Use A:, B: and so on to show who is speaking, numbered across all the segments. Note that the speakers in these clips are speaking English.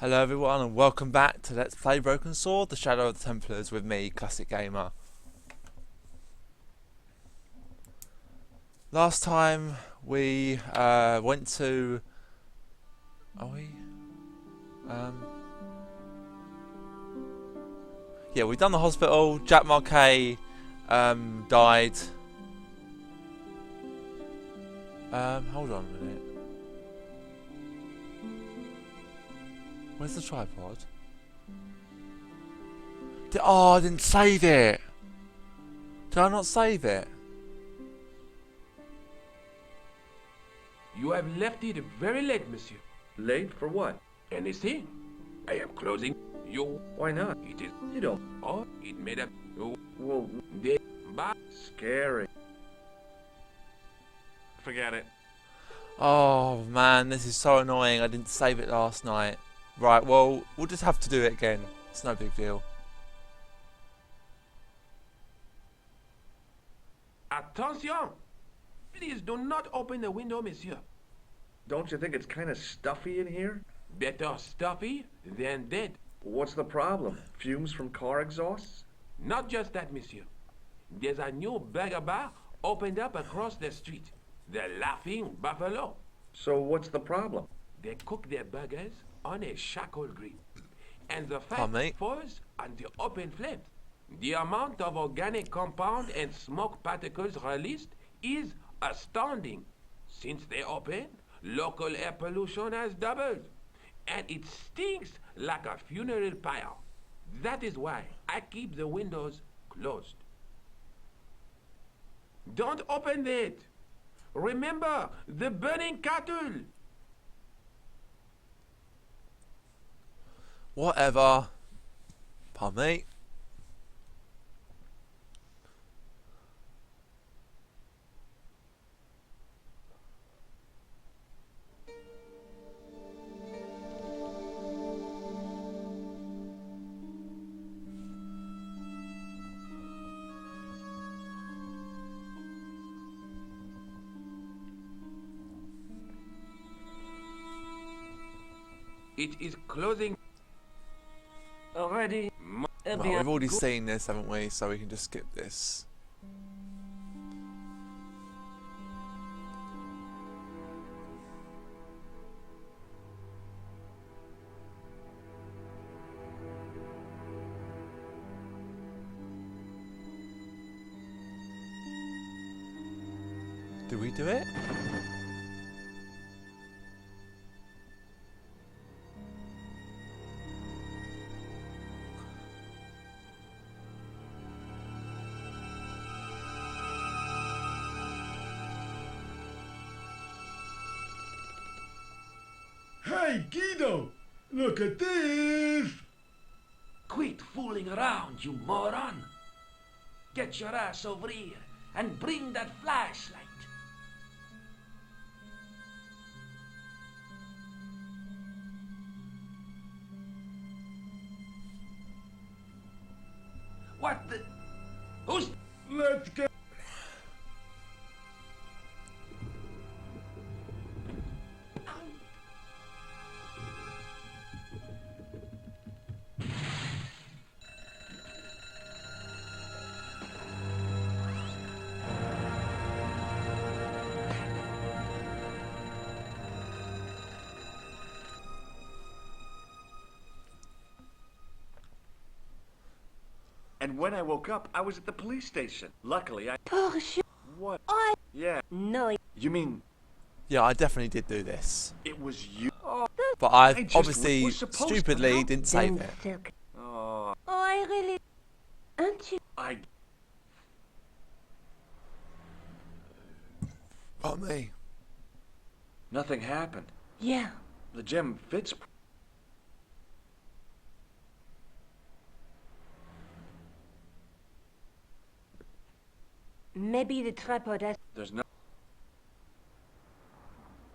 A: Hello everyone and welcome back to Let's Play Broken Sword, the Shadow of the Templars with me, Classic Gamer. Last time we went to... Yeah, we've done the hospital. Jack Marquet died. Hold on a minute. Where's the tripod? I didn't save it! Did I not save it?
B: You have left it very late, monsieur.
C: Late for what?
B: Anything? I am closing. You.
C: Why not?
B: It is.
C: You don't.
B: Oh, it made up. Oh,
C: Well,
B: they. But
C: scary.
B: forget it.
A: Oh man, this is so annoying. I didn't save it last night. Right, well, we'll just have to do it again. It's no big deal.
B: Attention! Please do not open the window, monsieur.
C: Don't you think it's kind of stuffy in here?
B: Better stuffy than dead.
C: What's the problem? Fumes from car exhausts?
B: Not just that, monsieur. There's a new burger bar opened up across the street. The Laughing Buffalo.
C: So what's the problem?
B: They cook their burgers on a charcoal grill, and the fat
A: Pardon me?
B: falls on the open flames. The amount of organic compound and smoke particles released is astounding. Since they opened, local air pollution has doubled, and it stinks like a funeral pyre. That is why I keep the windows closed. Don't open it. Remember the burning cattle.
A: Whatever. Pardon me.
B: It is closing already.
A: Well, we've already seen this, haven't we? So we can just skip this. Do we do it?
D: Hey, Guido! Look at this!
E: Quit fooling around, you moron! Get your ass over here and bring that flashlight. What the? Who's?
D: Let's go!
C: And when I woke up, I was at the police station. Luckily, I...
F: Porsche.
C: What?
F: I
C: Yeah.
F: know
C: You mean
A: Yeah, I definitely did do this.
C: it was you?
A: But I
C: I just
A: obviously
C: was supposed to
A: stupidly
C: help.
A: didn't save
F: them
A: it.
F: silk.
C: Oh,
F: Oh, I really. Aren't you?
C: I...
A: Pardon me.
C: Nothing happened.
F: Yeah.
C: The gem fits...
F: Maybe the tripod has
C: There's no...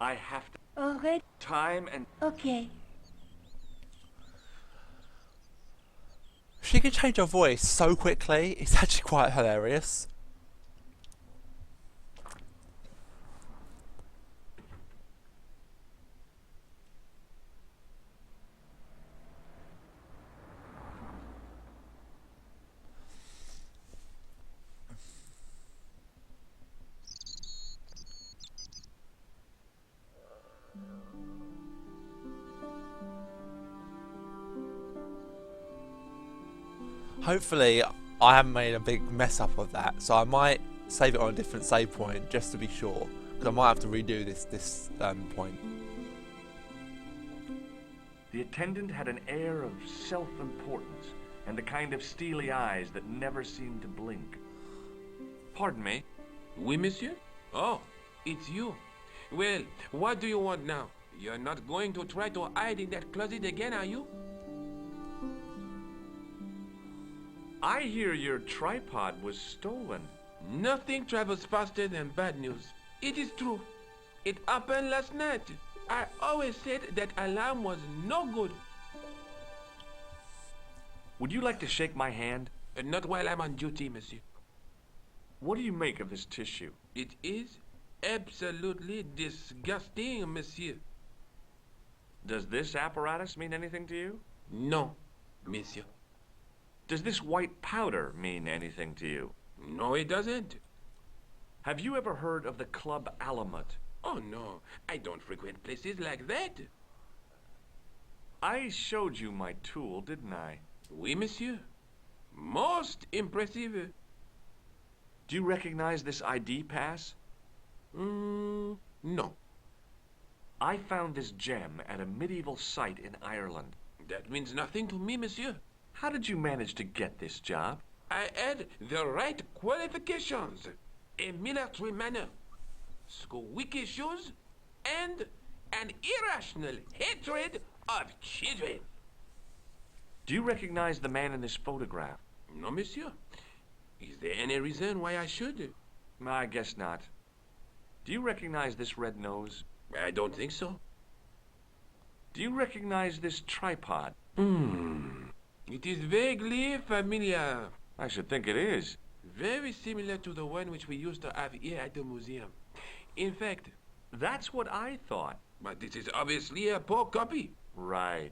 C: I have to...
F: already.
C: Time and...
F: Okay.
A: She can change her voice so quickly. It's actually quite hilarious. Hopefully, I haven't made a big mess up of that, so I might save it on a different save point just to be sure, because I might have to redo this point.
C: The attendant had an air of self-importance and the kind of steely eyes that never seemed to blink. Pardon me.
B: Oui, monsieur? Oh, it's you. Well, what do you want now? You're not going to try to hide in that closet again, are you?
C: I hear your tripod was stolen.
B: Nothing travels faster than bad news. It is true. It happened last night. I always said that alarm was no good.
C: Would you like to shake my hand?
B: Not while I'm on duty, monsieur.
C: What do you make of this tissue?
B: It is absolutely disgusting, monsieur.
C: Does this apparatus mean anything to you?
B: No, monsieur.
C: Does this white powder mean anything to you?
B: No, it doesn't.
C: Have you ever heard of the Club Alamut?
B: Oh, no. I don't frequent places like that.
C: I showed you my tool, didn't I?
B: Oui, monsieur. Most impressive.
C: Do you recognize this ID pass?
B: No.
C: I found this gem at a medieval site in Ireland.
B: That means nothing to me, monsieur.
C: How did you manage to get this job?
B: I had the right qualifications. A military manner, squeaky shoes, and an irrational hatred of children.
C: Do you recognize the man in this photograph?
B: No, monsieur. Is there any reason why I should?
C: I guess not. Do you recognize this red nose?
B: I don't think so.
C: Do you recognize this tripod?
B: It is vaguely familiar.
C: I should think it is.
B: Very similar to the one which we used to have here at the museum. In fact,
C: That's what I thought.
B: but this is obviously a poor copy.
C: Right.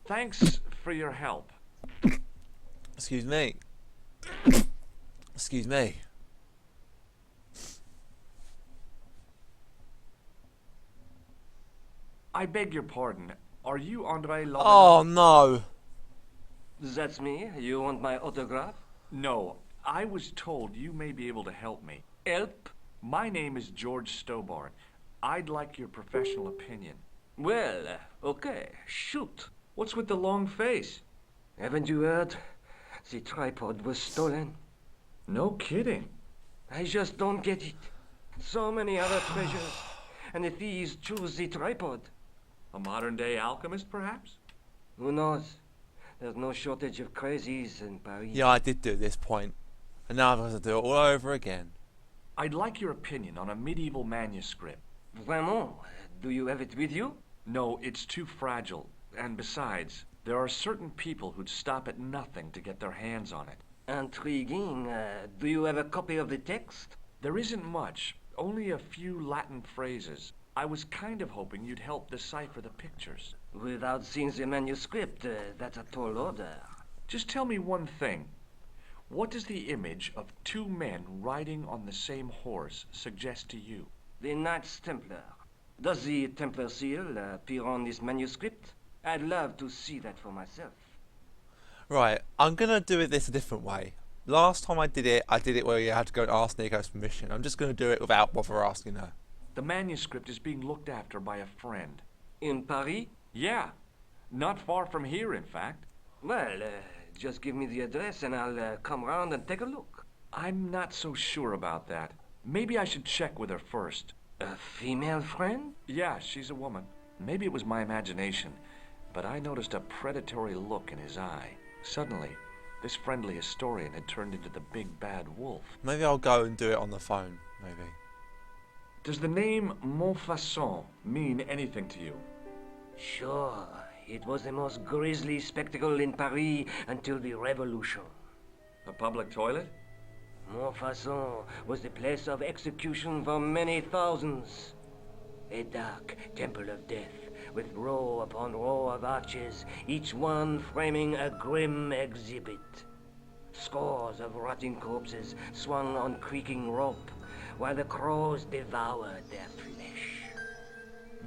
C: Thanks for your help.
A: Excuse me. Excuse me.
C: I beg your pardon. Are you Andre Lovenot?
A: Oh no.
G: That's me. You want my autograph?
C: No, I was told you may be able to help me.
G: Help?
C: My name is George Stobart. I'd like your professional opinion.
G: Well, okay. Shoot.
C: What's with the long face?
G: Haven't you heard? The tripod was stolen.
C: No kidding.
G: I just don't get it. So many other treasures, and the thieves choose the tripod.
C: A modern-day alchemist, perhaps?
G: Who knows? There's no shortage of crazies in Paris.
A: Yeah, I did do this point, and now I've got to do it all over again.
C: I'd like your opinion on a medieval manuscript.
G: Vraiment? Do you have it with you?
C: No, it's too fragile. And besides, there are certain people who'd stop at nothing to get their hands on it.
G: Intriguing. Do you have a copy of the text?
C: There isn't much, only a few Latin phrases. I was kind of hoping you'd help decipher the pictures.
G: Without seeing the manuscript, that's a tall order.
C: Just tell me one thing. What does the image of two men riding on the same horse suggest to you?
G: The Knights Templar. Does the Templar seal appear on this manuscript? I'd love to see that for myself.
A: Right, I'm gonna do it this a different way. Last time I did it where you had to go and ask Nico's permission. I'm just gonna do it without bother asking her.
C: The manuscript is being looked after by a friend.
G: In Paris?
C: Yeah, not far from here, in fact.
G: Well, just give me the address and I'll come round and take a look.
C: I'm not so sure about that. Maybe I should check with her first.
G: A female friend?
C: Yeah, she's a woman. Maybe it was my imagination, but I noticed a predatory look in his eye. Suddenly, this friendly historian had turned into the big bad wolf.
A: Maybe I'll go and do it on the phone, maybe.
C: Does the name Montfaucon mean anything to you?
G: Sure. It was the most grisly spectacle in Paris until the Revolution.
C: A public toilet?
G: Montfaucon was the place of execution for many thousands. A dark temple of death, with row upon row of arches, each one framing a grim exhibit. Scores of rotting corpses swung on creaking rope, while the crows devoured their flesh.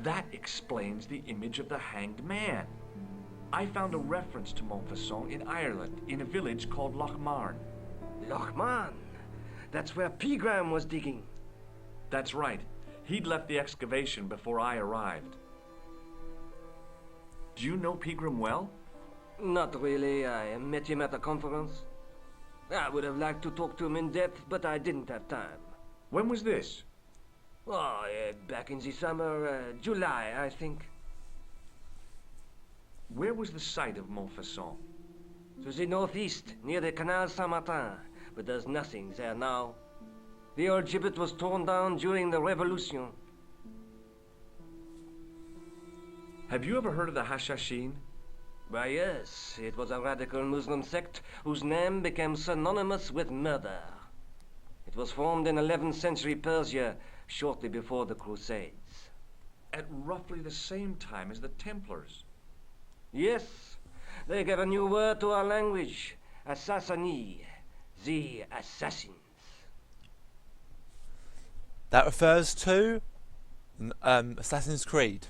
C: That explains the image of the hanged man. I found a reference to Montfaucon in Ireland, in a village called Lochmarn.
G: Lochman. That's where Pegram was digging.
C: That's right. He'd left the excavation before I arrived. Do you know Pegram well?
G: Not really. I met him at a conference. I would have liked to talk to him in depth, but I didn't have time.
C: When was this?
G: Oh, back in the summer, July, I think.
C: Where was the site of Montfaucon?
G: To the northeast, near the Canal Saint-Martin, but there's nothing there now. The old gibbet was torn down during the Revolution.
C: Have you ever heard of the Hashashin?
G: Why, yes, it was a radical Muslim sect whose name became synonymous with murder. It was formed in 11th century Persia, shortly before the Crusades.
C: At roughly the same time as the Templars.
G: Yes, they gave a new word to our language, Assassini, the assassins.
A: That refers to Assassin's Creed.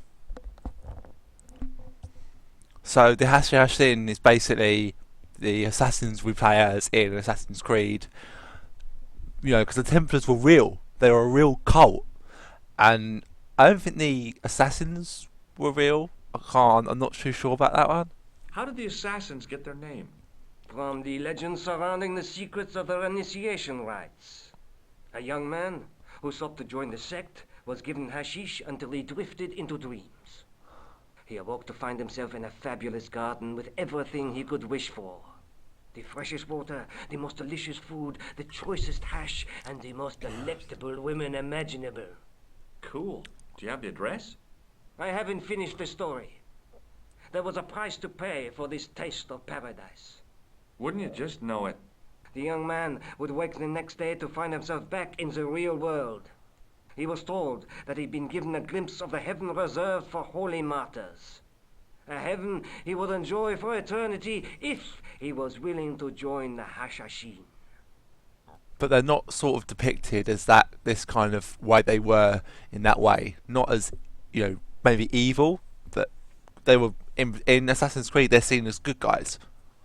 A: So the Hashashin is basically the assassins we play as in Assassin's Creed. You know, because the Templars were real. They were a real cult. And I don't think the assassins were real. I'm not too sure about that one.
C: How did the assassins get their name?
G: From the legends surrounding the secrets of their initiation rites. A young man who sought to join the sect was given hashish until he drifted into dreams. He awoke to find himself in a fabulous garden with everything he could wish for. The freshest water, the most delicious food, the choicest hash, and the most delectable women imaginable.
C: Cool. Do you have the address?
G: I haven't finished the story. There was a price to pay for this taste of paradise.
C: Wouldn't you just know it?
G: The young man would wake the next day to find himself back in the real world. He was told that he'd been given a glimpse of the heaven reserved for holy martyrs. A heaven he would enjoy for eternity if he was willing to join the Hashashin.
A: But they're not sort of depicted as that, this kind of way they were in that way. Not as, you know, maybe evil, but they were, in Assassin's Creed, they're seen as good guys.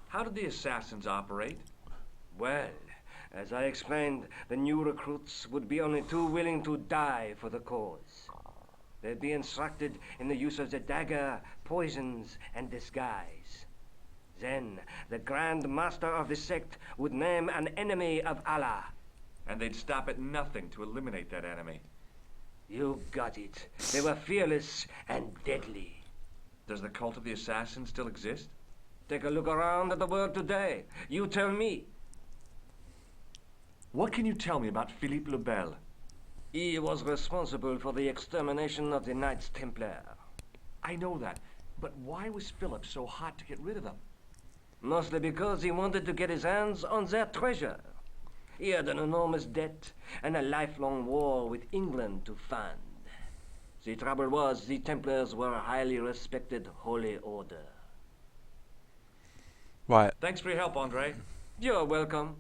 C: How did the assassins operate?
G: Well, as I explained, the new recruits would be only too willing to die for the cause. They'd be instructed in the use of the dagger, poisons, and disguise. Then, the Grand Master of the sect would name an enemy of Allah.
C: And they'd stop at nothing to eliminate that enemy.
G: You got it. They were fearless and deadly.
C: Does the cult of the assassins still exist?
G: Take a look around at the world today. You tell me.
C: What can you tell me about Philippe le Bel?
G: He was responsible for the extermination of the Knights Templar.
C: I know that, but why was Philip so hot to get rid of them?
G: Mostly because he wanted to get his hands on their treasure. He had an enormous debt and a lifelong war with England to fund. The trouble was, the Templars were a highly respected holy order.
A: Right.
C: Thanks for your help, Andre.
G: You're welcome.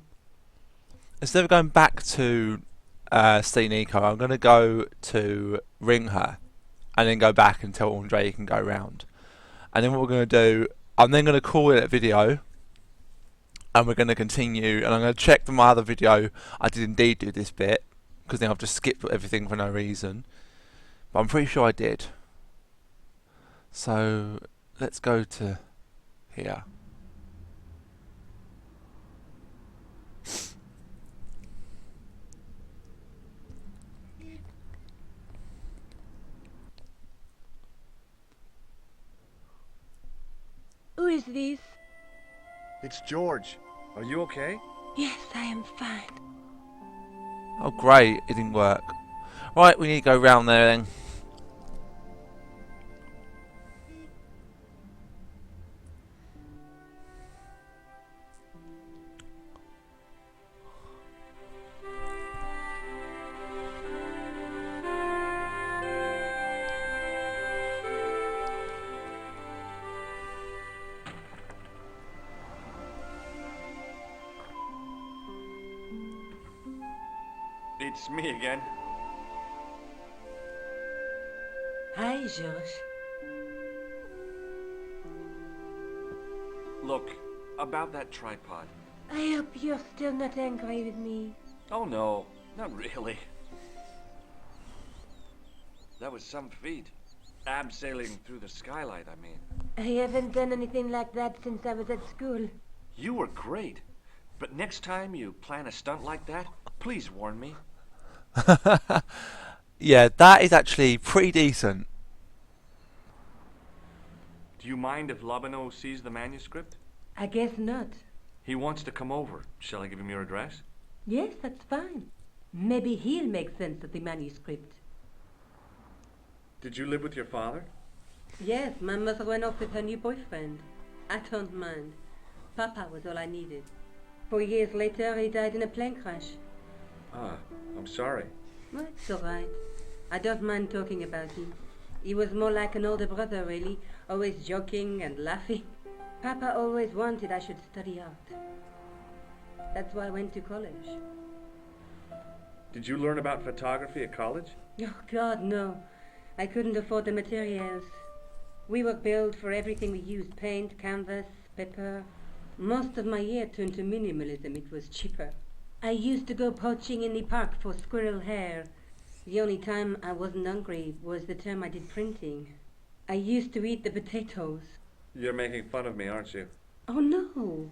A: Instead of going back to see Nico, I'm going to go to ring her and then go back and tell Andre he can go round. And then what we're going to do, I'm then going to call it a video and we're going to continue, and I'm going to check from my other video I did indeed do this bit, because then I've just skipped everything for no reason, but I'm pretty sure I did. So let's go to here.
F: Who is this?
C: It's George. Are you okay?
F: Yes, I am fine.
A: Oh great, it didn't work. Right, we need to go round there then.
C: It's me again.
F: Hi, George.
C: Look, about that tripod.
F: I hope you're still not angry with me.
C: Oh no, not really. That was some feat. Abseiling through the skylight, I mean.
F: I haven't done anything like that since I was at school.
C: You were great. But next time you plan a stunt like that, please warn me.
A: Yeah, that is actually pretty decent.
C: Do you mind if Lobino sees the manuscript?
F: I guess not.
C: He wants to come over. Shall I give him your address?
F: Yes, that's fine. Maybe he'll make sense of the manuscript.
C: Did you live with your father?
F: Yes, my mother went off with her new boyfriend. I don't mind. Papa was all I needed. 4 years later, he died in a plane crash.
C: Ah, I'm sorry.
F: Well, it's all right. I don't mind talking about him. He was more like an older brother, really, always joking and laughing. Papa always wanted I should study art. That's why I went to college.
C: Did you learn about photography at college?
F: Oh, God, no. I couldn't afford the materials. We were billed for everything we used, paint, canvas, paper. Most of my year turned to minimalism. It was cheaper. I used to go poaching in the park for squirrel hair. The only time I wasn't hungry was the time I did printing. I used to eat the potatoes.
C: You're making fun of me, aren't you?
F: Oh, no.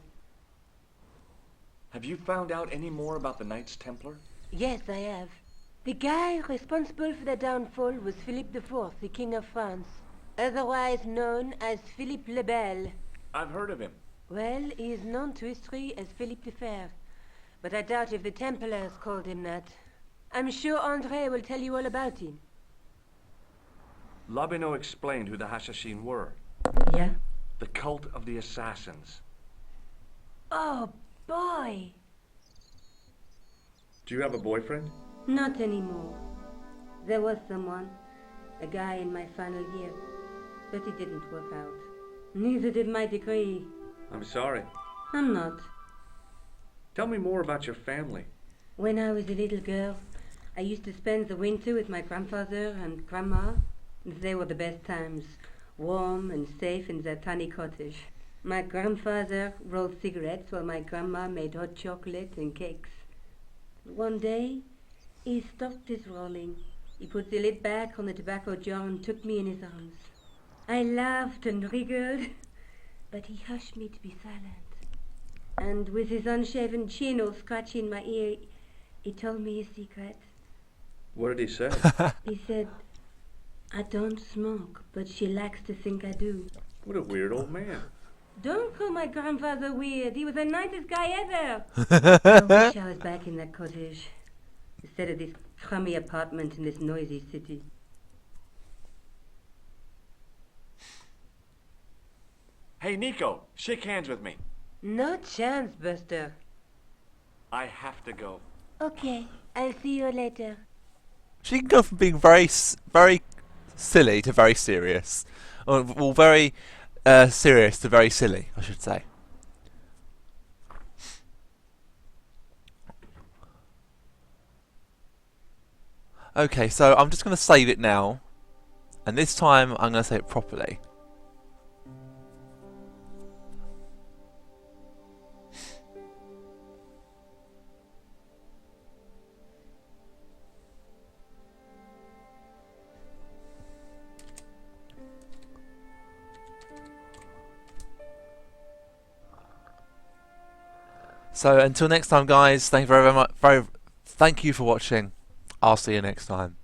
C: Have you found out any more about the Knights Templar?
F: Yes, I have. The guy responsible for their downfall was Philippe IV, the King of France, otherwise known as Philippe le Bel.
C: I've heard of him.
F: Well, he is known to history as Philippe the Fair, but I doubt if the Templars called him that. I'm sure André will tell you all about him.
C: Lobino explained who the Hashashin were.
F: Yeah?
C: The cult of the assassins.
F: Oh, boy!
C: Do you have a boyfriend?
F: Not anymore. There was someone, a guy in my final year, but it didn't work out. Neither did my degree.
C: I'm sorry.
F: I'm not.
C: Tell me more about your family.
F: When I was a little girl, I used to spend the winter with my grandfather and grandma. They were the best times, warm and safe in their tiny cottage. My grandfather rolled cigarettes while my grandma made hot chocolate and cakes. One day, he stopped his rolling. He put the lid back on the tobacco jar and took me in his arms. I laughed and wriggled, but he hushed me to be silent. And with his unshaven chin all scratchy in my ear, he told me his secret.
C: What did he say?
F: He said, I don't smoke, but she likes to think I do.
C: What a weird old man.
F: Don't call my grandfather weird. He was the nicest guy ever. I wish I was back in that cottage instead of this crummy apartment in this noisy city.
C: Hey, Nico, shake hands with me.
F: No chance, Buster.
C: I have to go.
F: Okay, I'll see you later.
A: She can go from being very silly to very serious, or well, very serious to very silly, I should say. Okay, so I'm just going to save it now, and this time I'm going to say it properly. So until next time, guys, thank you very much. Thank you for watching. I'll see you next time.